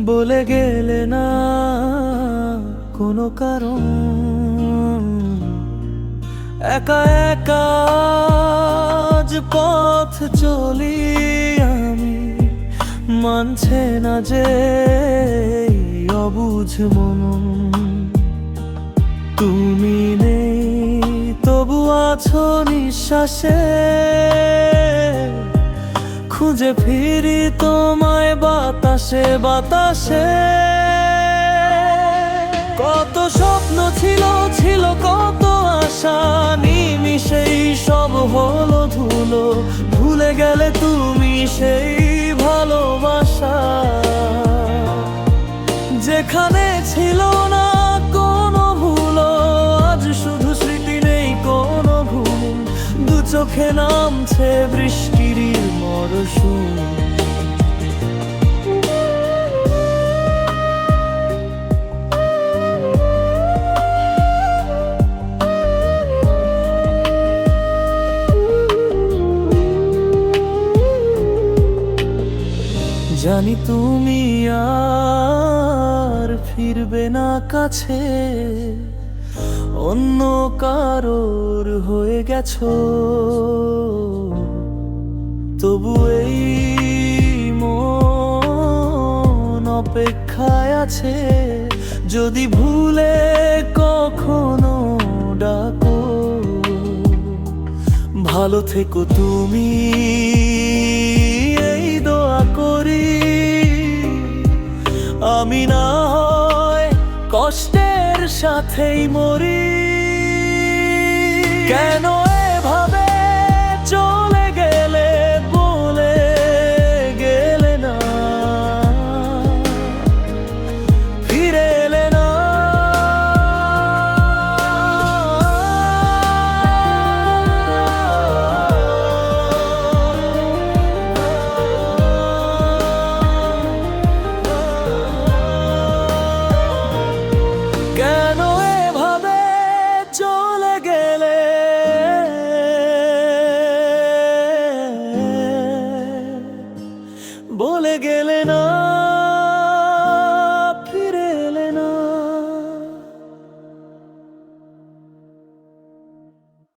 বলে গেলে না কোনো কারণ, একা একা আজ পথ চলি আমি, মানছে না যে এই অবুঝ মন। তুমি নেই তবু আছো নিঃশ্বাসে, খুঁজে ফিরি তোমায় বাতাসে বাতাসে। কত স্বপ্ন ছিল ছিল কত আশা, নিমিষেই সব হলো ধুলো। ভুলে গেলে তুমি সেই ভালোবাসা, যেখানে ছিল না কোনো ভুলো। আজ শুধু স্মৃতি নেই কোনো ঘুম, দু চোখে নামছে বৃষ্টির মরশুম। জানি তুমি আর ফিরবে না কাছে, অন্য কারোর হয়ে গেছো। তবু এই মন অপেক্ষায় আছে, যদি ভুলে কখনো ডাকো। ভালো থেকো তুমি এই দোয়া করি, আমি না হয় কষ্টের সাথেই মরি।